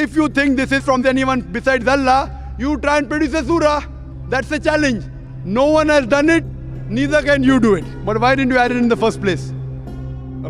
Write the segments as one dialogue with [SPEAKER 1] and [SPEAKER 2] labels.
[SPEAKER 1] If you think this is from anyone besides Allah, you try and produce a surah. That's a challenge. No one has done it, neither can you do it. But why didn't you add it in the first place?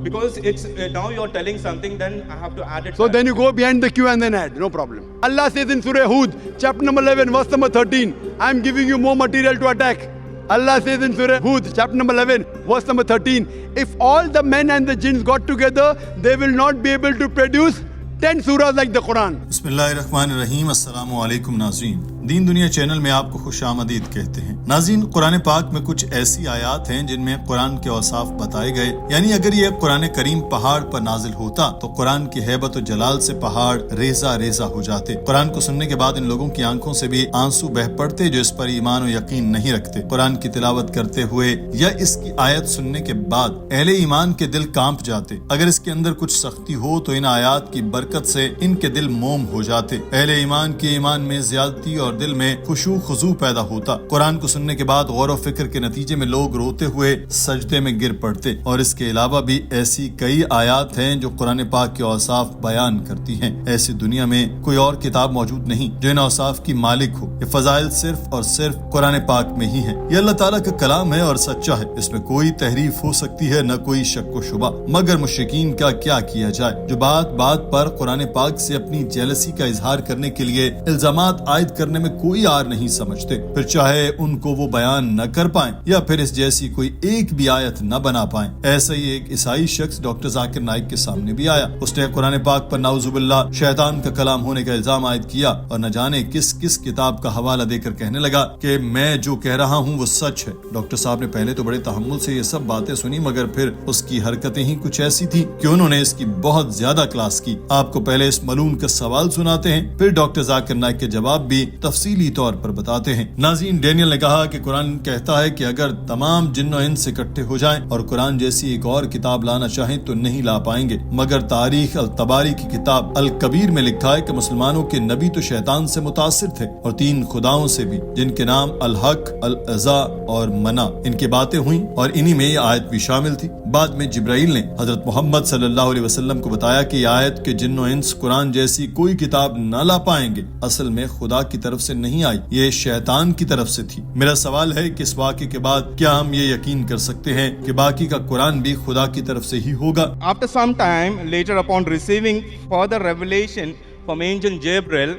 [SPEAKER 2] Because it's now you're telling something, then I have to add it.
[SPEAKER 1] So then you go behind the queue and then add, no problem. Allah says in Surah Hud, chapter number 11, verse number 13, I'm giving you more material to attack. Allah says in Surah Hud, chapter number 11, verse number 13, if all the men and the jinns got together, they will not be able to produce 10 surahs like the Quran.
[SPEAKER 3] बिस्मिल्लाहिर्रहमानिर्रहीम, अस्सलामु अलैकुम नाज़रीन। दीन दुनिया channel में आपको खुशामदीद कहते हैं। नाज़रीन, कुरान पाक में कुछ ऐसी आयात हैं जिनमें कुरान के औसाफ बताए गए, यानी अगर ये कुरान करीम पहाड़ पर नाजिल होता तो कुरान की हैबत और जलाल से पहाड़ रेजा रेजा हो जाते। कुरान को सुनने के बाद इन लोगों की आंखों से भी आंसू बह पड़ते जो इस पर ईमान और यकीन नहीं रखते। कुरान की तिलावत करते हुए या इसकी आयत सुनने के बाद अहले ईमान के दिल कांप जाते। अगर इसके अंदर कुछ सख्ती हो तो इन आयात की बरकत से इनके दिल मोम हो जाते। अहले ईमान के ईमान में ज्यादती और दिल में खुशू खुजू पैदा होता। कुरान को सुनने के बाद गौर व फिक्र के नतीजे में लोग रोते हुए सजदे में गिर पड़ते। और इसके अलावा भी ऐसी कई आयात हैं जो कुरान पाक के औसाफ बयान करती हैं। ऐसी दुनिया में कोई और किताब मौजूद नहीं जो इन औसाफ की मालिक हो। ये फजाइल सिर्फ और सिर्फ कुरान पाक में ही है। ये अल्लाह ताला का कलाम है और सच्चा है। इसमें कोई तहरीफ हो सकती है, न कोई शक व शुबा। मगर मुशरिकीन का क्या किया जाए जो बात बात पर कुरान पाक से अपनी जेलसी का इजहार करने के लिए इल्जामात आयद करने में कोई आर नहीं समझते। फिर चाहे उनको वो बयान न कर पाएं या फिर इस जैसी कोई एक भी आयत न बना पाएं। ऐसा ही एक ईसाई शख्स डॉक्टर जाकिर नाइक के सामने भी आया। उसने कुरान पाक पर नाउजुबिल्लाह शैतान का कलाम होने का इल्जाम आयद किया और न जाने किस किस किताब का हवाला देकर कहने लगा कि मैं जो कह रहा हूँ वो सच है। डॉक्टर साहब ने पहले तो बड़े तहम्मुल से ये सब बातें सुनी, मगर फिर उसकी हरकतें ही कुछ ऐसी थी कि उन्होंने इसकी बहुत ज्यादा क्लास की। आपको पहले इस मलून का सवाल सुनाते हैं, फिर डॉक्टर जाकिर नाइक के जवाब भी तफसीली तौर पर बताते हैं। नाज़रीन, डैनियल ने कहा कि कुरान कहता है कि अगर तमाम जिन्नो इंस इकट्ठे हो जाएं और कुरान जैसी एक और किताब लाना चाहें तो नहीं ला पाएंगे। मगर तारीख अल तबारी की किताब अल कबीर में लिखा है कि मुसलमानों के नबी तो शैतान से मुतासिर थे और 3 खुदाओं से भी, जिनके नाम अल हक, अल अज़ा और मना। इनकी बातें हुई और इन्हीं में ये आयत भी शामिल थी। बाद में जिब्राइल ने हजरत मोहम्मद सल्लल्लाहु अलैहि वसल्लम को बताया कि आयत के जिन्नो इंस कुरान जैसी कोई किताब न ला पाएंगे असल में खुदा की तरफ से नहीं आई, ये शैतान की तरफ से थी। मेरा सवाल है कि इस वाक़े के बाद क्या हम ये यकीन कर सकते हैं कि बाकी का कुरान भी खुदा की तरफ से ही होगा?
[SPEAKER 2] After some time later, upon receiving further revelation from angel Gabriel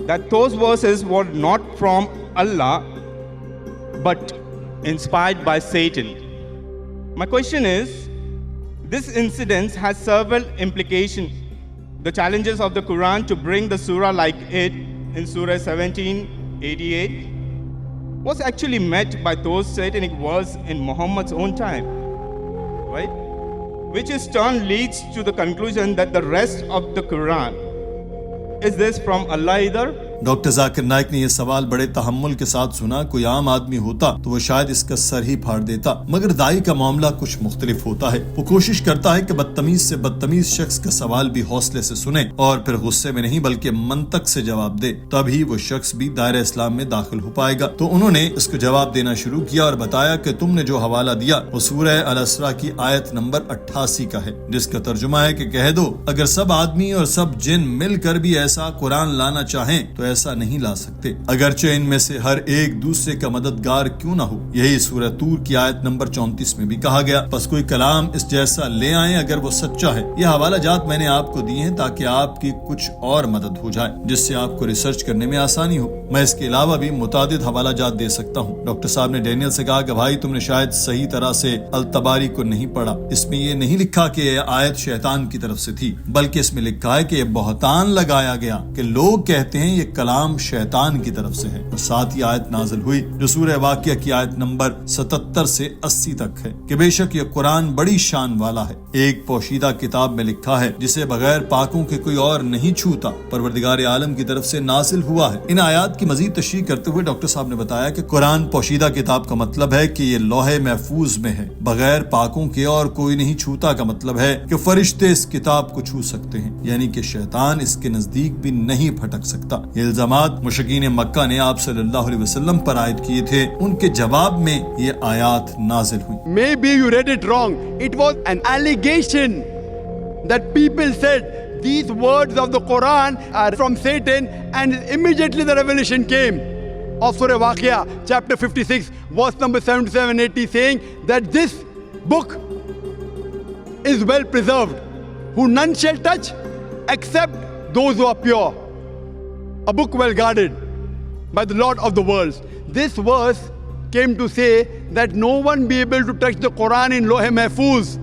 [SPEAKER 2] that those verses were not from Allah but inspired by Satan. My question is, this incident has several implications. The challenges of the Quran to bring the surah like it in Surah 17:88 was actually met by those satanic words in Muhammad's own time, right? Which in turn leads to the conclusion that the rest of the Quran, is this from Allah either?
[SPEAKER 3] Doctor Zakir Naik ने यह सवाल बड़े तहम्मुल के साथ सुना। कोई आम आदमी होता तो वो शायद इसका सर ही फाड़ देता, मगर दाई का मामला कुछ मुख्तलिफ होता है। वो कोशिश करता है कि बदतमीज से बदतमीज शख्स का सवाल भी हौसले से सुने और फिर गुस्से में नहीं बल्कि मंतक से जवाब दे, तभी वो शख्स भी दायरा इस्लाम में दाखिल हो पाएगा। तो उन्होंने इसको जवाब देना शुरू किया और बताया कि तुमने जो हवाला दिया वो सूरह अल असरा की आयत नंबर 88 का है, जिसका तर्जुमा है कि कह दो अगर सब आदमी और सब जिन मिलकर भी ऐसा कुरान लाना चाहें तो ऐसा नहीं ला सकते, अगरचे इनमें से हर एक दूसरे का मददगार क्यों ना हो। यही सूरह तूर की आयत नंबर 34 में भी कहा गया। बस कोई कलाम इस जैसा ले आए अगर वो सच्चा है। ये हवाला जात मैंने आपको दिए हैं ताकि आपकी कुछ और मदद हो जाए, जिससे आपको रिसर्च करने में आसानी हो। मैं इसके अलावा भी मुतादिद हवाला जात दे सकता हूँ। डॉक्टर साहब ने डैनियल से कहा कि भाई तुमने शायद सही तरह से अल तबारी को नहीं पढ़ा। इसमें ये नहीं लिखा कि यह आयत शैतान की तरफ से थी, बल्कि इसमें लिखा है कि यह बहतान लगाया गया कि लोग कहते हैं ये कलाम शैतान की तरफ से है। और साथ ही आयत नाजिल हुई जो सूरह वाक़िया की आयत नंबर 77 से 80 तक है कि बेशक ये कुरान बड़ी शान वाला है। एक पोशीदा किताब में लिखा है जिसे बगैर पाकों के कोई और नहीं छूता, परवरदिगार आलम की तरफ से नाजिल हुआ है। इन आयात की मजीद तशरीह करते हुए डॉक्टर साहब ने बताया कि कुरान पोशीदा किताब का मतलब है कि ये लौहे महफूज में है, बगैर पाकों के और कोई नहीं छूता का मतलब है कि फरिश्ते इस किताब को छू सकते हैं, यानी कि शैतान इसके नजदीक भी नहीं फटक सकता। ये इल्जामात मुशरिकीन मक्का ने आप सल्लल्लाहु अलैहि वसल्लम पर आयद किए थे, उनके जवाब में ये आयात नाजिल हुई।
[SPEAKER 1] Maybe you read it wrong. It was an allegation that people said these words of the Quran are from Satan, and immediately the revelation came of Surah Waqia, chapter 56, verse number 77-80, saying that this book is well preserved, who none shall touch except those who are pure. A book well guarded by the Lord of the worlds. This verse came to say that no one be able to touch the Quran in Lohe Mahfuz,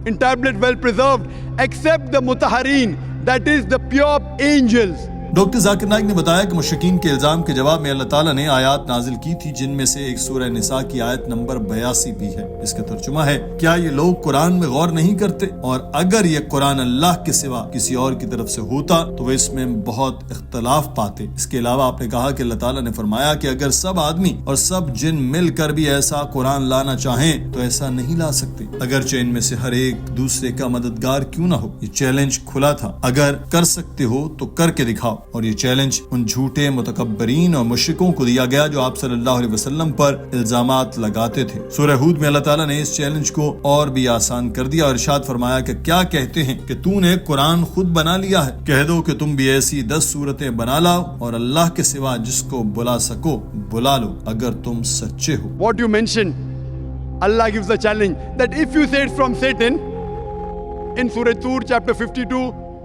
[SPEAKER 1] in tablet well preserved, except the Mutahhareen, that is the pure angels.
[SPEAKER 3] Doctor Zakir Naik ने बताया कि मुशरिकीन के इल्जाम के जवाब में अल्लाह ताला ने आयत नाजिल की थी, जिनमें से एक सूरह निसा की आयत नंबर 82 भी है। इसका तर्जुमा है, क्या ये लोग कुरान में गौर नहीं करते? और अगर ये कुरान अल्लाह के सिवा किसी और की तरफ से होता तो वे इसमें बहुत इख्तलाफ पाते। इसके अलावा आपने कहा कि अल्लाह ताला ने फरमाया कि अगर सब आदमी और सब जिन मिलकर भी ऐसा कुरान लाना चाहें तो ऐसा नहीं ला सकते, अगरचे इनमें से हर एक दूसरे का मददगार क्यों ना हो। ये चैलेंज खुला था, अगर कर सकते हो तो करके दिखाओ। और ये चैलेंज उन झूठे मुतकब्बरीन और मुश्रिकों को दिया गया जो आप सल्लल्लाहु अलैहि वसल्लम पर इल्जामात लगाते थे। सूरह हूद में अल्लाह ताला ने इस चैलेंज को और भी आसान कर दिया और इरशाद फरमाया कि क्या कहते हैं कि तूने कुरान खुद बना लिया है? कह दो कि तुम भी ऐसी 10 सूरतें बना लाओ और अल्लाह के सिवा जिसको बुला सको बुला लो, अगर तुम सच्चे हो।
[SPEAKER 1] What you mentioned, Allah gives the challenge that if you say it's from Satan, in Surah Tur chapter 52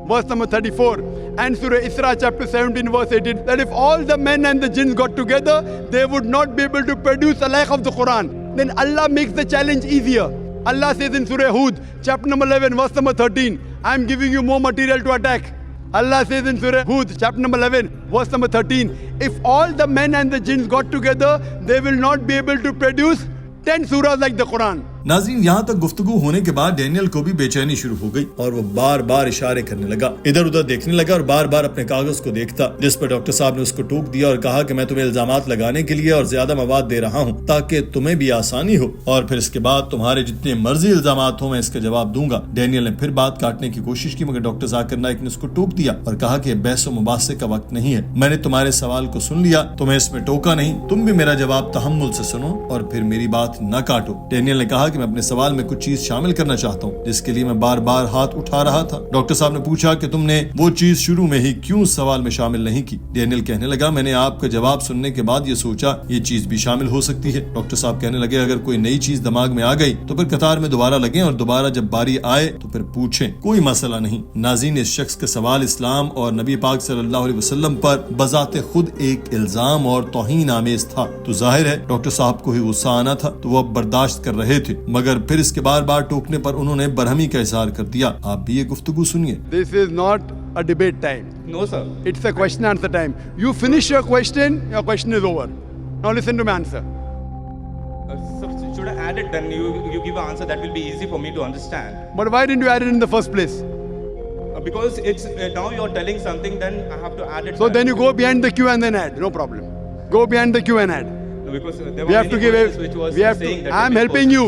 [SPEAKER 1] verse number 34 and Surah Isra chapter 17 verse 18, that if all the men and the jinns got together, they would not be able to produce a like of the Quran. Then Allah makes the challenge easier. Allah says in Surah Hud chapter number 11 verse number 13, I am giving you more material to attack. Allah says in Surah Hud chapter number 11 verse number 13, if all the men and the jinns got together, they will not be able to produce 10 surahs like the Quran.
[SPEAKER 3] नाज़रीन, यहाँ तक गुफ्तगू होने के बाद Daniel को भी बेचैनी शुरू हो गई और वो बार बार इशारे करने लगा, इधर उधर देखने लगा और बार बार अपने कागज को देखता, जिस पर डॉक्टर साहब ने उसको टोक दिया और कहा कि मैं तुम्हें इल्जामात लगाने के लिए और ज्यादा मवाद दे रहा हूँ ताकि तुम्हें भी आसानी हो और फिर इसके बाद तुम्हारे जितने मर्जी इल्जामात हो मैं इसका जवाब दूंगा। डैनियल ने फिर बात काटने की कोशिश की, मगर डॉक्टर जाकिर नाइक ने उसको टोक दिया और कहा कि बहस व मुबासे का वक्त नहीं है, मैंने तुम्हारे सवाल को सुन लिया, तुम्हें इसमें टोका नहीं, तुम भी मेरा जवाब तहम्मुल से सुनो और फिर मेरी बात न काटो। डैनियल ने कहा कि मैं अपने सवाल में चीज शामिल करना चाहता हूँ जिसके लिए मैं बार बार हाथ उठा रहा था। डॉक्टर साहब ने पूछा कि तुमने वो चीज शुरू में ही क्यों सवाल में शामिल नहीं की? डैनियल कहने लगा, मैंने आपका जवाब सुनने के बाद ये सोचा ये चीज भी शामिल हो सकती है। डॉक्टर साहब कहने लगे, अगर कोई नई चीज दिमाग में आ गई तो फिर कतार में दोबारा लगें और दोबारा जब बारी आए तो फिर पूछें, कोई मसला नहीं। नाज़रीन, इस शख्स का सवाल इस्लाम और नबी पाक सल्लल्लाहु अलैहि वसल्लम पर बजाते खुद एक इल्जाम और तौहीन आमेज था, तो जाहिर है डॉक्टर साहब को ही गुस्सा आना था, तो वो अब बर्दाश्त कर रहे थे, मगर फिर इसके बार बार टोकने पर उन्होंने बरहमी का इजहार कर दिया। आप भी ये गुफ्तगू सुनिए।
[SPEAKER 1] This is not a debate time.
[SPEAKER 2] No, sir.
[SPEAKER 1] It's a question answer time. You finish your question is over. Now listen to my answer.
[SPEAKER 2] Sir, should I add it? Then you give an answer that will be easy for me to understand.
[SPEAKER 1] But why didn't you add it in the first place?
[SPEAKER 2] Because it's now you're telling something, then I have to add it.
[SPEAKER 1] So
[SPEAKER 2] back.
[SPEAKER 1] then you go behind the queue and then add. No problem. Go behind the queue and add.
[SPEAKER 2] No, because there
[SPEAKER 1] We
[SPEAKER 2] were
[SPEAKER 1] have to
[SPEAKER 2] many
[SPEAKER 1] give.
[SPEAKER 2] verses which was
[SPEAKER 1] We have
[SPEAKER 2] saying
[SPEAKER 1] to.
[SPEAKER 2] that
[SPEAKER 1] I'm
[SPEAKER 2] we
[SPEAKER 1] helping you.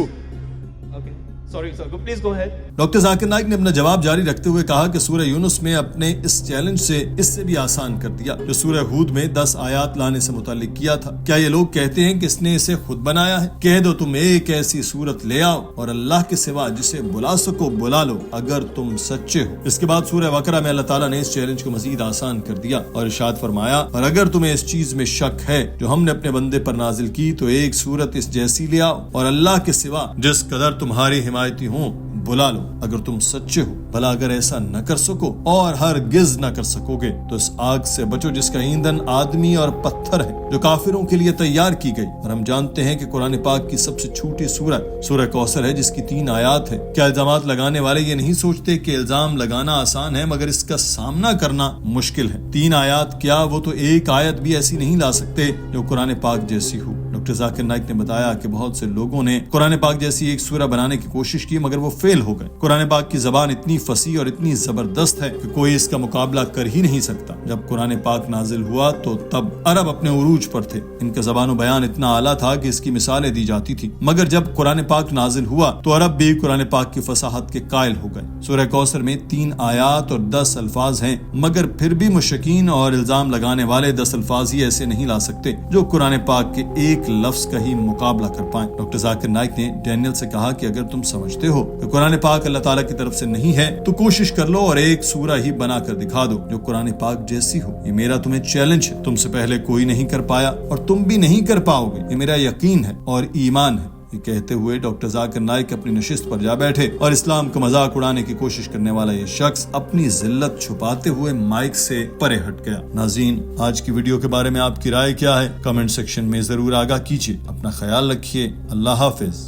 [SPEAKER 2] Okay. Sorry, sir. Please go ahead.
[SPEAKER 3] Doctor Zakir Naik ने अपना जवाब जारी रखते हुए कहा कि सूरह यूनुस में अपने इस चैलेंज से इससे भी आसान कर दिया जो सूरह हूद में 10 आयात लाने से मुताल्लिक किया था। क्या ये लोग कहते हैं कि इसने इसे खुद बनाया है? कह दो तुम एक ऐसी सूरत ले आओ और अल्लाह के सिवा जिसे बुला सको बुला लो, अगर तुम सच्चे हो। इसके बाद सूरह बकरा में अल्लाह ताला ने इस चैलेंज को मजीद आसान कर दिया और इरशाद फरमाया, और अगर तुम्हें इस चीज में शक है जो हमने अपने बंदे पर नाजिल की तो एक सूरत इस जैसी ले आओ और अल्लाह के सिवा जिस कदर तुम्हारी हिमायती हो बुला लो, अगर तुम सच्चे हो। भला अगर ऐसा न कर सको और हरगिज न कर सकोगे तो इस आग से बचो जिसका ईंधन आदमी और पत्थर है, जो काफिरों के लिए तैयार की गई। और हम जानते हैं कि कुरान पाक की सबसे छोटी सूरह कौसर है जिसकी 3 आयात है। क्या इल्जामात लगाने वाले ये नहीं सोचते कि इल्जाम लगाना आसान है मगर इसका सामना करना मुश्किल है? 3 आयात क्या, वो तो एक आयत भी ऐसी नहीं ला सकते जो कुरान पाक जैसी हो। डॉक्टर जाकिर नाइक ने बताया कि बहुत से लोगों ने कुरान पाक जैसी एक सूरह बनाने की कोशिश की मगर वो फेल हो गए। कुरान पाक की जबान इतनी फसी और इतनी जबरदस्त है कि कोई इसका मुकाबला कर ही नहीं सकता। जब कुरान पाक नाजिल हुआ तो तब अरब अपने उरूज पर थे, इनका ज़बान बयान इतना आला था कि इसकी मिसालें दी जाती थी। मगर जब कुरान पाक नाजिल हुआ तो अरब भी कुरान पाक की फसाहत के कायल हो गए। सूरह कौसर में 3 आयात और 10 अल्फाज हैं, मगर फिर भी मुशरिकीन और इल्जाम लगाने वाले 10 अल्फाज ही ऐसे नहीं ला सकते जो कुरान पाक के 1 लफ्ज का ही मुकाबला कर पाए। डॉक्टर जाकिर नाइक ने डैनियल से कहा कि अगर तुम समझते हो कि कुरान पाक अल्लाह ताला की तरफ से नहीं है तो कोशिश कर लो और एक सूरा ही बनाकर दिखा दो जो कुरान पाक जैसी हो। ये मेरा तुम्हें चैलेंज है, तुमसे पहले कोई नहीं कर पाया और तुम भी नहीं कर पाओगे, ये मेरा यकीन है और ईमान है। ये कहते हुए डॉक्टर जाकिर नाइक अपनी नशिस्त पर जा बैठे और इस्लाम का मजाक उड़ाने की कोशिश करने वाला ये शख्स अपनी जिल्लत छुपाते हुए माइक से परे हट गया। नाज़रीन, आज की वीडियो के बारे में आपकी राय क्या है? कमेंट सेक्शन में जरूर आगाह कीजिए। अपना ख्याल रखिए। अल्लाह हाफिज।